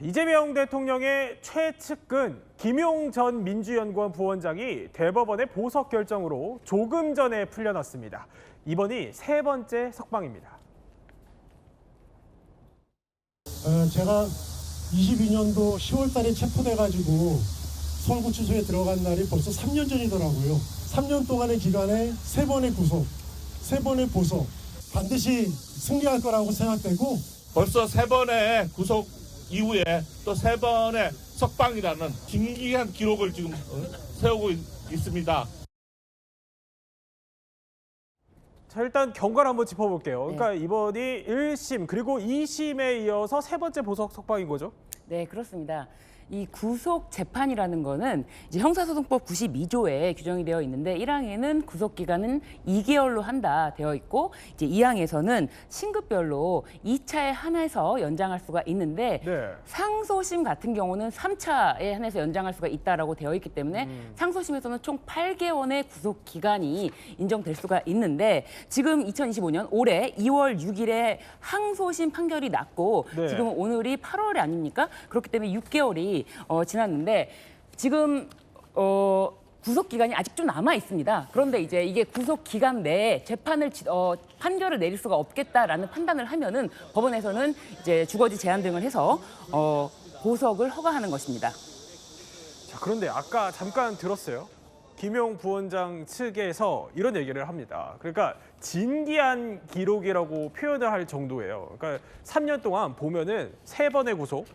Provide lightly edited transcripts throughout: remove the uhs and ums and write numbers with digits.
이재명 대통령의 최측근 김용 전 민주연구원 부원장이 대법원의 보석 결정으로 조금 전에 풀려났습니다. 이번이 세 번째 석방입니다. 제가 22년도 10월 달에 체포돼가지고 서울구치소에 들어간 날이 벌써 3년 전이더라고요. 3년 동안의 기간에 세 번의 구속, 세 번의 보석, 반드시 승리할 거라고 생각되고 벌써 세 번의 구속 이후에 또 세 번의 석방이라는 진기한 기록을 지금 세우고 있습니다. 자, 일단 경과를 한번 짚어볼게요. 그러니까 이번이 1심 그리고 2심에 이어서 세 번째 보석 석방인 거죠? 네, 그렇습니다. 이 구속 재판이라는 거는 이제 형사소송법 92조에 규정이 되어 있는데 1항에는 구속 기간은 2개월로 한다 되어 있고 이제 2항에서는 신급별로 2차에 한해서 연장할 수가 있는데 상소심 같은 경우는 3차에 한해서 연장할 수가 있다라고 되어 있기 때문에 상소심에서는 총 8개월의 구속 기간이 인정될 수가 있는데 지금 2025년 올해 2월 6일에 항소심 판결이 났고 지금 오늘이 8월이 아닙니까? 그렇기 때문에 6개월이 지났는데 지금 구속 기간이 아직 좀 남아 있습니다. 그런데 이제 이게 구속 기간 내에 재판을 판결을 내릴 수가 없겠다라는 판단을 하면은 법원에서는 이제 주거지 제한 등을 해서 보석을 허가하는 것입니다. 자, 그런데 아까 잠깐 들었어요. 김용 부원장 측에서 이런 얘기를 합니다. 그러니까 진기한 기록이라고 표현을 할 정도예요. 그러니까 3년 동안 보면은 세 번의 구속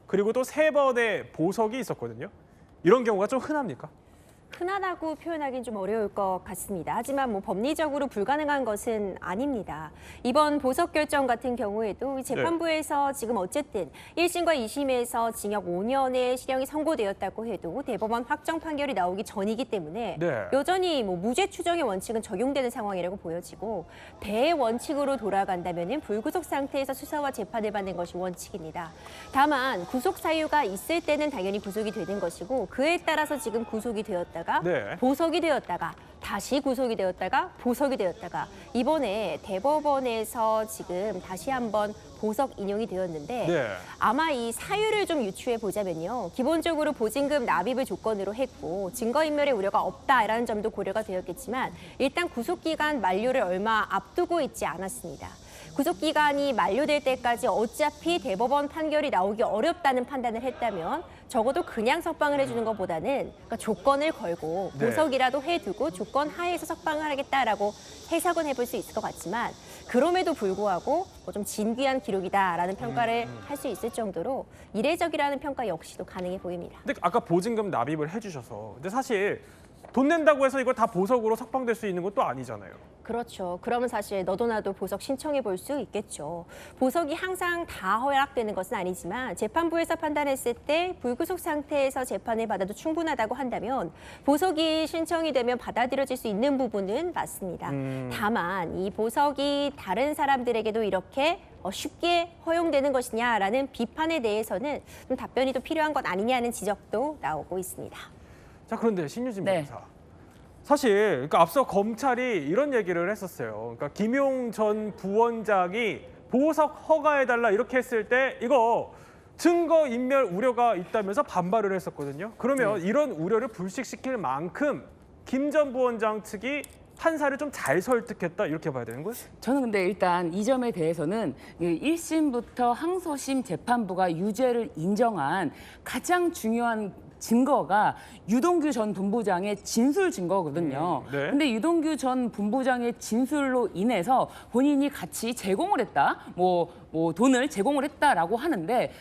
그리고 또 세 번의 보석이 있었거든요. 이런 경우가 좀 흔합니까? 흔하다고 표현하기는 좀 어려울 것 같습니다. 하지만 뭐 법리적으로 불가능한 것은 아닙니다. 이번 보석 결정 같은 경우에도 재판부에서 지금 어쨌든 1심과 2심에서 징역 5년의 실형이 선고되었다고 해도 대법원 확정 판결이 나오기 전이기 때문에 여전히 뭐 무죄 추정의 원칙은 적용되는 상황이라고 보여지고 대원칙으로 돌아간다면 불구속 상태에서 수사와 재판을 받는 것이 원칙입니다. 다만 구속 사유가 있을 때는 당연히 구속이 되는 것이고 그에 따라서 지금 구속이 되었다가 보석이 되었다가 다시 구속이 되었다가 보석이 되었다가 이번에 대법원에서 지금 다시 한번 보석 인용이 되었는데 아마 이 사유를 좀 유추해 보자면요. 기본적으로 보증금 납입을 조건으로 했고 증거인멸의 우려가 없다라는 점도 고려가 되었겠지만 일단 구속기간 만료를 얼마 앞두고 있지 않았습니다. 구속기간이 만료될 때까지 어차피 대법원 판결이 나오기 어렵다는 판단을 했다면 적어도 그냥 석방을 해주는 것보다는 그러니까 조건을 걸고 보석이라도 해두고 조건 하에서 석방을 하겠다라고 해석은 해볼 수 있을 것 같지만 그럼에도 불구하고 좀 진귀한 기록이다라는 평가를 할 수 있을 정도로 이례적이라는 평가 역시도 가능해 보입니다. 근데 아까 보증금 납입을 해주셔서 근데 사실 돈 낸다고 해서 이걸 다 보석으로 석방될 수 있는 것도 아니잖아요. 그렇죠. 그러면 사실 너도 나도 보석 신청해 볼 수 있겠죠. 보석이 항상 다 허락되는 것은 아니지만 재판부에서 판단했을 때 불구속 상태에서 재판을 받아도 충분하다고 한다면 보석이 신청이 되면 받아들여질 수 있는 부분은 맞습니다. 다만 이 보석이 다른 사람들에게도 이렇게 쉽게 허용되는 것이냐라는 비판에 대해서는 좀 답변이 더 필요한 것 아니냐는 지적도 나오고 있습니다. 자, 그런데 신유진 변호사. 사실 그러니까 앞서 검찰이 이런 얘기를 했었어요. 그러니까 김용 전 부원장이 보석 허가해달라 이렇게 했을 때 이거 증거인멸 우려가 있다면서 반발을 했었거든요. 그러면 이런 우려를 불식시킬 만큼 김 전 부원장 측이 판사를 좀 잘 설득했다 이렇게 봐야 되는 거예요? 저는 근데 일단 이 점에 대해서는 1심부터 항소심 재판부가 유죄를 인정한 가장 중요한 증거가 유동규 전 본부장의 진술 증거거든요. 근데 유동규 전 본부장의 진술로 인해서 본인이 같이 제공을 했다, 뭐 돈을 제공을 했다라고 하는데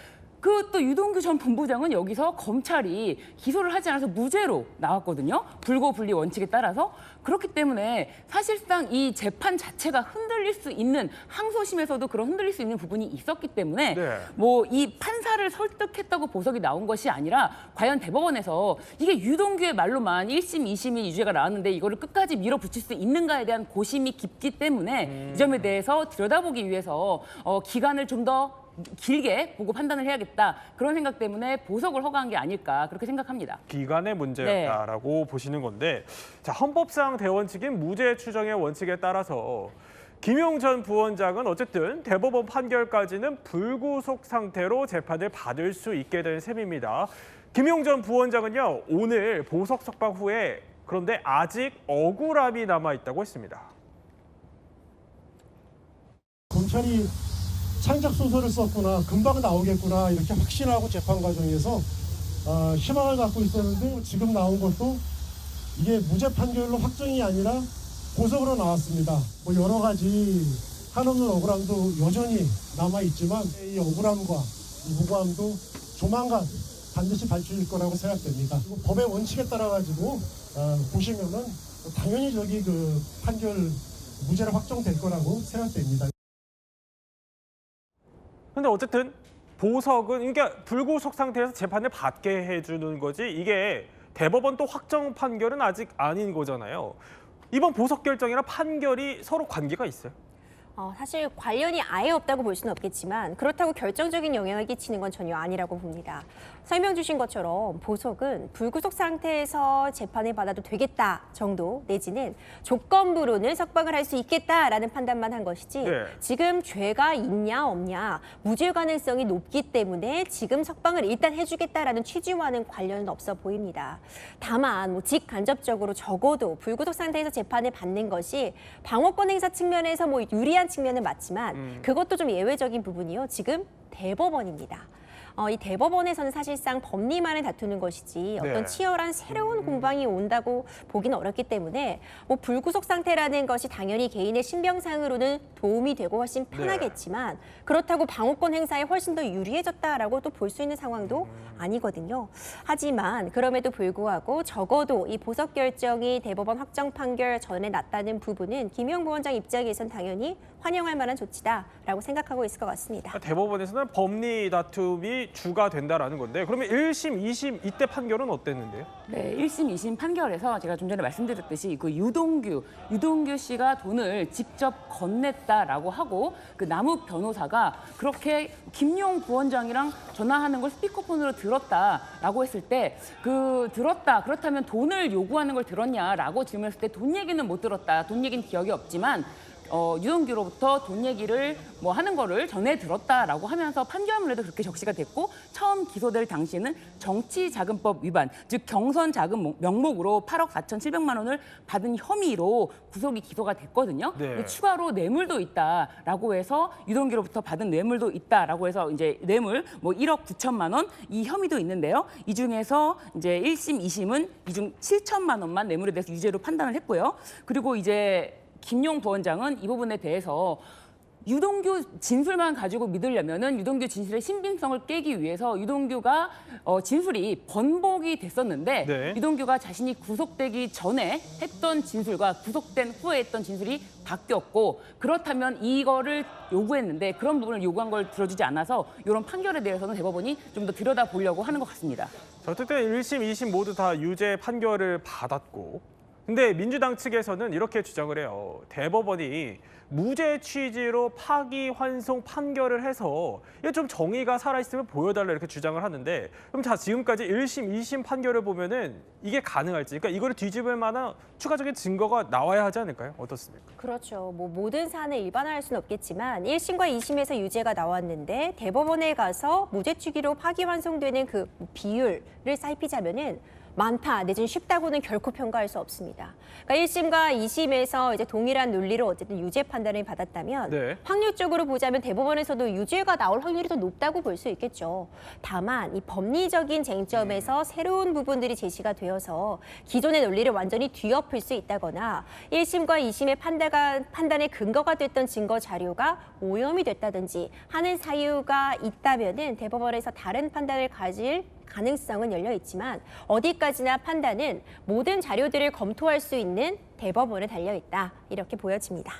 그 또 유동규 전 본부장은 여기서 검찰이 기소를 하지 않아서 무죄로 나왔거든요. 불고불리 원칙에 따라서. 그렇기 때문에 사실상 이 재판 자체가 흔들릴 수 있는 항소심에서도 그런 흔들릴 수 있는 부분이 있었기 때문에 뭐 이 판사를 설득했다고 보석이 나온 것이 아니라 과연 대법원에서 이게 유동규의 말로만 1심, 2심이 유죄가 나왔는데 이거를 끝까지 밀어붙일 수 있는가에 대한 고심이 깊기 때문에 이 점에 대해서 들여다보기 위해서 기간을 좀 더 길게 보고 판단을 해야겠다. 그런 생각 때문에 보석을 허가한 게 아닐까 그렇게 생각합니다. 기간의 문제였다라고 보시는 건데 자, 헌법상 대원칙인 무죄 추정의 원칙에 따라서 김용 전 부원장은 어쨌든 대법원 판결까지는 불구속 상태로 재판을 받을 수 있게 된 셈입니다. 김용 전 부원장은요, 오늘 보석 석방 후에 그런데 아직 억울함이 남아있다고 했습니다. 검찰이 창작 소설을 썼구나, 금방 나오겠구나 이렇게 확신하고 재판 과정에서 희망을 갖고 있었는데 지금 나온 것도 이게 무죄 판결로 확정이 아니라 고석으로 나왔습니다. 뭐 여러 가지 한없는 억울함도 여전히 남아있지만 이 억울함과 이 무고함도 조만간 반드시 밝혀질 거라고 생각됩니다. 그리고 법의 원칙에 따라 가지고 보시면은 당연히 저기 그 판결 무죄로 확정될 거라고 생각됩니다. 근데 어쨌든 보석은 그러니까 불구속 상태에서 재판을 받게 해주는 거지 이게 대법원 또 확정 판결은 아직 아닌 거잖아요. 이번 보석 결정이랑 판결이 서로 관계가 있어요? 사실 관련이 아예 없다고 볼 수는 없겠지만 그렇다고 결정적인 영향을 끼치는 건 전혀 아니라고 봅니다. 설명 주신 것처럼 보석은 불구속 상태에서 재판을 받아도 되겠다 정도 내지는 조건부로는 석방을 할 수 있겠다라는 판단만 한 것이지 네. 지금 죄가 있냐 없냐 무죄 가능성이 높기 때문에 지금 석방을 일단 해주겠다라는 취지와는 관련은 없어 보입니다. 다만 뭐 직간접적으로 적어도 불구속 상태에서 재판을 받는 것이 방어권 행사 측면에서 뭐 유리한 측면은 맞지만 그것도 좀 예외적인 부분이요. 지금 대법원입니다. 이 대법원에서는 사실상 법리만을 다투는 것이지 어떤 네. 치열한 새로운 공방이 온다고 보기는 어렵기 때문에 뭐 불구속 상태라는 것이 당연히 개인의 신병상으로는 도움이 되고 훨씬 편하겠지만 그렇다고 방어권 행사에 훨씬 더 유리해졌다라고 또 볼 수 있는 상황도 아니거든요. 하지만 그럼에도 불구하고 적어도 이 보석 결정이 대법원 확정 판결 전에 났다는 부분은 김용 부원장 입장에선 당연히 환영할 만한 조치다라고 생각하고 있을 것 같습니다. 대법원에서는 법리 다툼이 주가 된다라는 건데 그러면 1심, 2심 이때 판결은 어땠는데요? 네, 1심, 2심 판결에서 제가 좀 전에 말씀드렸듯이 그 유동규 씨가 돈을 직접 건넸다라고 하고 그 남욱 변호사가 그렇게 김용 부원장이랑 전화하는 걸 스피커폰으로 들었다라고 했을 때 들었다 그렇다면 돈을 요구하는 걸 들었냐라고 질문했을 때 돈 얘기는 못 들었다. 돈 얘기는 기억이 없지만 유동규로부터 돈 얘기를 뭐 하는 거를 전해 들었다라고 하면서 판결문에도 그렇게 적시가 됐고 처음 기소될 당시에는 정치자금법 위반, 즉 경선 자금 명목으로 8억 4,700만 원을 받은 혐의로 구속이 기소가 됐거든요. 네. 추가로 뇌물도 있다라고 해서 유동규로부터 받은 뇌물도 있다라고 해서 이제 뇌물 뭐 1억 9천만 원 이 혐의도 있는데요. 이 중에서 이제 1심, 2심은 이 중 7천만 원만 뇌물에 대해서 유죄로 판단을 했고요. 그리고 이제 김용 부원장은 이 부분에 대해서 유동규 진술만 가지고 믿으려면은 유동규 진술의 신빙성을 깨기 위해서 유동규가 진술이 번복이 됐었는데 네. 유동규가 자신이 구속되기 전에 했던 진술과 구속된 후에 했던 진술이 바뀌었고 그렇다면 이거를 요구했는데 그런 부분을 요구한 걸 들어주지 않아서 이런 판결에 대해서는 대법원이 좀 더 들여다보려고 하는 것 같습니다. 자, 어쨌든 1심, 2심 모두 다 유죄 판결을 받았고 근데 민주당 측에서는 이렇게 주장을 해요. 대법원이 무죄 취지로 파기환송 판결을 해서 이게 좀 정의가 살아있으면 보여달라 이렇게 주장을 하는데 그럼 자 지금까지 1심, 2심 판결을 보면은 이게 가능할지 그러니까 이거를 뒤집을 만한 추가적인 증거가 나와야 하지 않을까요? 어떻습니까? 그렇죠. 뭐 모든 사안을 일반화할 수는 없겠지만 1심과 2심에서 유죄가 나왔는데 대법원에 가서 무죄 취지로 파기환송되는 그 비율을 살피자면은 많다 내지는 쉽다고는 결코 평가할 수 없습니다. 그러니까 1심과 2심에서 이제 동일한 논리로 어쨌든 유죄 판단을 받았다면 네. 확률적으로 보자면 대법원에서도 유죄가 나올 확률이 더 높다고 볼 수 있겠죠. 다만 이 법리적인 쟁점에서 새로운 부분들이 제시가 되어서 기존의 논리를 완전히 뒤엎을 수 있다거나 1심과 2심의 판단의 근거가 됐던 증거 자료가 오염이 됐다든지 하는 사유가 있다면은 대법원에서 다른 판단을 가질 가능성은 열려 있지만 어디까지나 판단은 모든 자료들을 검토할 수 있는 대법원에 달려 있다. 이렇게 보여집니다.